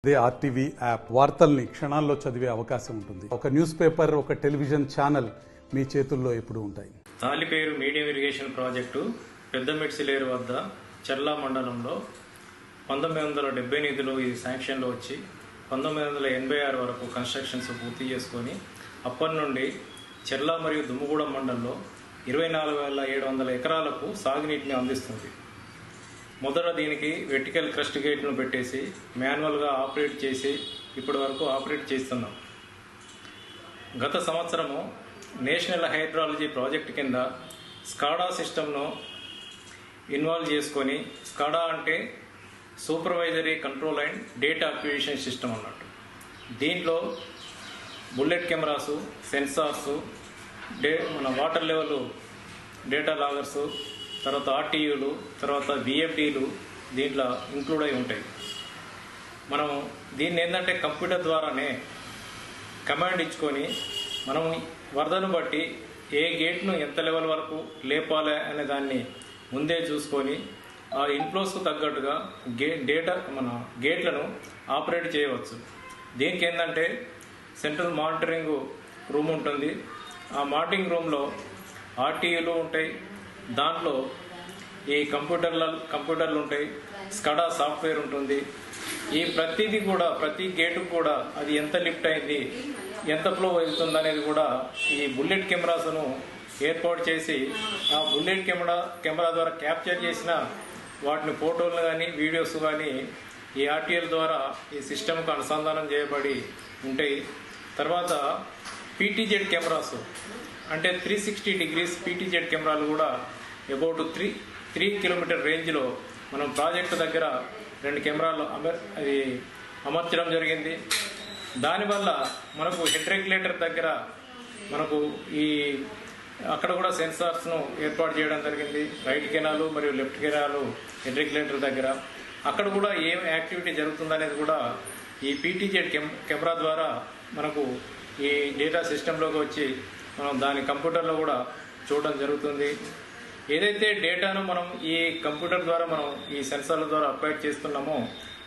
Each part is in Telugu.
అదే ఆర్టీవీ యాప్ వార్తల్ని క్షణాల్లో చదివే అవకాశం ఉంటుంది. ఒక న్యూస్ పేపర్, ఒక టెలివిజన్ ఛానల్ మీ చేతుల్లో ఎప్పుడూ ఉంటాయి. తాలిపేరు మీడియం ఇరిగేషన్ ప్రాజెక్టు పెద్దమిడ్సిలేరు వద్ద చర్లా మండలంలో 1978లో ఇది శాంక్షన్లో వచ్చి 1986 వరకు కన్స్ట్రక్షన్స్ పూర్తి చేసుకొని అప్పటి నుండి చెర్ల మరియు దుమ్ముగూడెం మండలంలో 24,700 ఎకరాలకు సాగునీటిని అందిస్తుంది. మొదట దీనికి వెర్టికల్ క్రస్ట్ గేట్ను పెట్టేసి మాన్యువల్గా ఆపరేట్ చేసి ఇప్పటి వరకు ఆపరేట్ చేస్తున్నాం. గత సంవత్సరము నేషనల్ హైడ్రాలజీ ప్రాజెక్ట్ కింద స్కాడా సిస్టమ్ను ఇన్వాల్వ్ చేసుకొని, స్కాడా అంటే supervisory control and data acquisition system అన్నట్టు. దీంట్లో బుల్లెట్ కెమెరాసు, సెన్సార్సు, మన వాటర్ లెవెల్ డేటా లాగర్సు, తర్వాత ఆర్టీయూలు, తర్వాత విఎఫ్డీలు దీంట్లో ఇంక్లూడ్ అయి ఉంటాయి. మనం దీన్ని ఏంటంటే కంప్యూటర్ ద్వారానే కమాండ్ ఇచ్చుకొని మనం వరదను బట్టి ఏ గేట్ను ఎంత లెవెల్ వరకు లేపాలి అనే దాన్ని ముందే చూసుకొని ఆ ఇన్ఫ్లోస్కు తగ్గట్టుగా మన గేట్లను ఆపరేట్ చేయవచ్చు. దీనికి ఏంటంటే సెంట్రల్ మానిటరింగ్ రూమ్ ఉంటుంది. ఆ మానిటరింగ్ రూమ్లో ఆర్టీయూలు ఉంటాయి. దాంట్లో ఈ కంప్యూటర్లు ఉంటాయి, స్కడా సాఫ్ట్వేర్ ఉంటుంది. ఈ ప్రతిదీ కూడా ప్రతి గేటుకు కూడా అది ఎంత లిఫ్ట్ అయింది, ఎంత ఫ్లో వెళ్తుంది అనేది కూడా ఈ బుల్లెట్ కెమెరాస్ను ఏర్పాటు చేసి ఆ బుల్లెట్ కెమెరా ద్వారా క్యాప్చర్ చేసిన వాటిని ఫోటోలు కానీ వీడియోస్ కానీ ఈ ఆర్టీఎల్ ద్వారా ఈ సిస్టమ్కు అనుసంధానం చేయబడి ఉంటాయి. తర్వాత పీటీజెడ్ కెమెరాస్ అంటే 360 degrees పీటీజెడ్ కెమెరాలు కూడా అబౌట్ 3 కిలోమీటర్ రేంజ్లో మనం ప్రాజెక్టు దగ్గర 2 కెమెరాలు అది అమర్చడం జరిగింది. దానివల్ల మనకు హెడ్ రెగ్యులేటర్ దగ్గర మనకు అక్కడ కూడా సెన్సార్స్ను ఏర్పాటు చేయడం జరిగింది. రైట్ కెనాలు మరియు లెఫ్ట్ కెనాలు హెడ్ రెగ్యులేటర్ దగ్గర అక్కడ కూడా ఏం యాక్టివిటీ జరుగుతుందనేది కూడా ఈ పీటీజెడ్ కెమెరా ద్వారా మనకు ఈ డేటా సిస్టంలోకి వచ్చి మనం దాని కంప్యూటర్లో కూడా చూడడం జరుగుతుంది. ఏదైతే డేటాను మనం ఈ కంప్యూటర్ ద్వారా మనం ఈ సెన్సార్ల ద్వారా అప్లై చేస్తున్నామో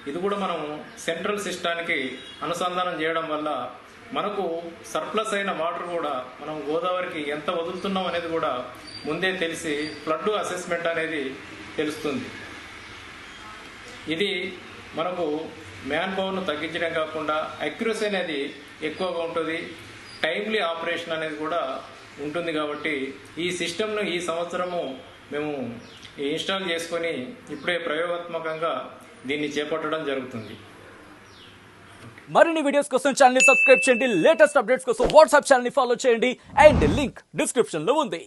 ఇది కూడా మనం సెంట్రల్ సిస్టానికి అనుసంధానం చేయడం వల్ల మనకు సర్ప్లస్ అయిన వాటర్ కూడా మనం గోదావరికి ఎంత వదులుతున్నాం అనేది కూడా ముందే తెలిసి ఫ్లడ్ అసెస్మెంట్ అనేది తెలుస్తుంది. ఇది మనకు మ్యాన్ పవర్ను తగ్గించడం కాకుండా అక్యురసీ అనేది ఎక్కువగా ఉంటుంది, టైమ్లీ ఆపరేషన్ అనేది కూడా ఉంటుంది. కాబట్టి ఈ సిస్టమ్ను ఈ సంవత్సరము మేము ఇన్స్టాల్ చేసుకొని ఇప్పుడే ప్రయోగాత్మకంగా దీన్ని చేపట్టడం జరుగుతుంది. మరిన్ని వీడియోస్ కోసం ఛానల్ ని సబ్స్క్రైబ్ చేయండి. లేటెస్ట్ అప్డేట్స్ కోసం వాట్సాప్ ఛానల్ ని ఫాలో చేయండి. అండ్ లింక్ డిస్క్రిప్షన్ లో ఉంది.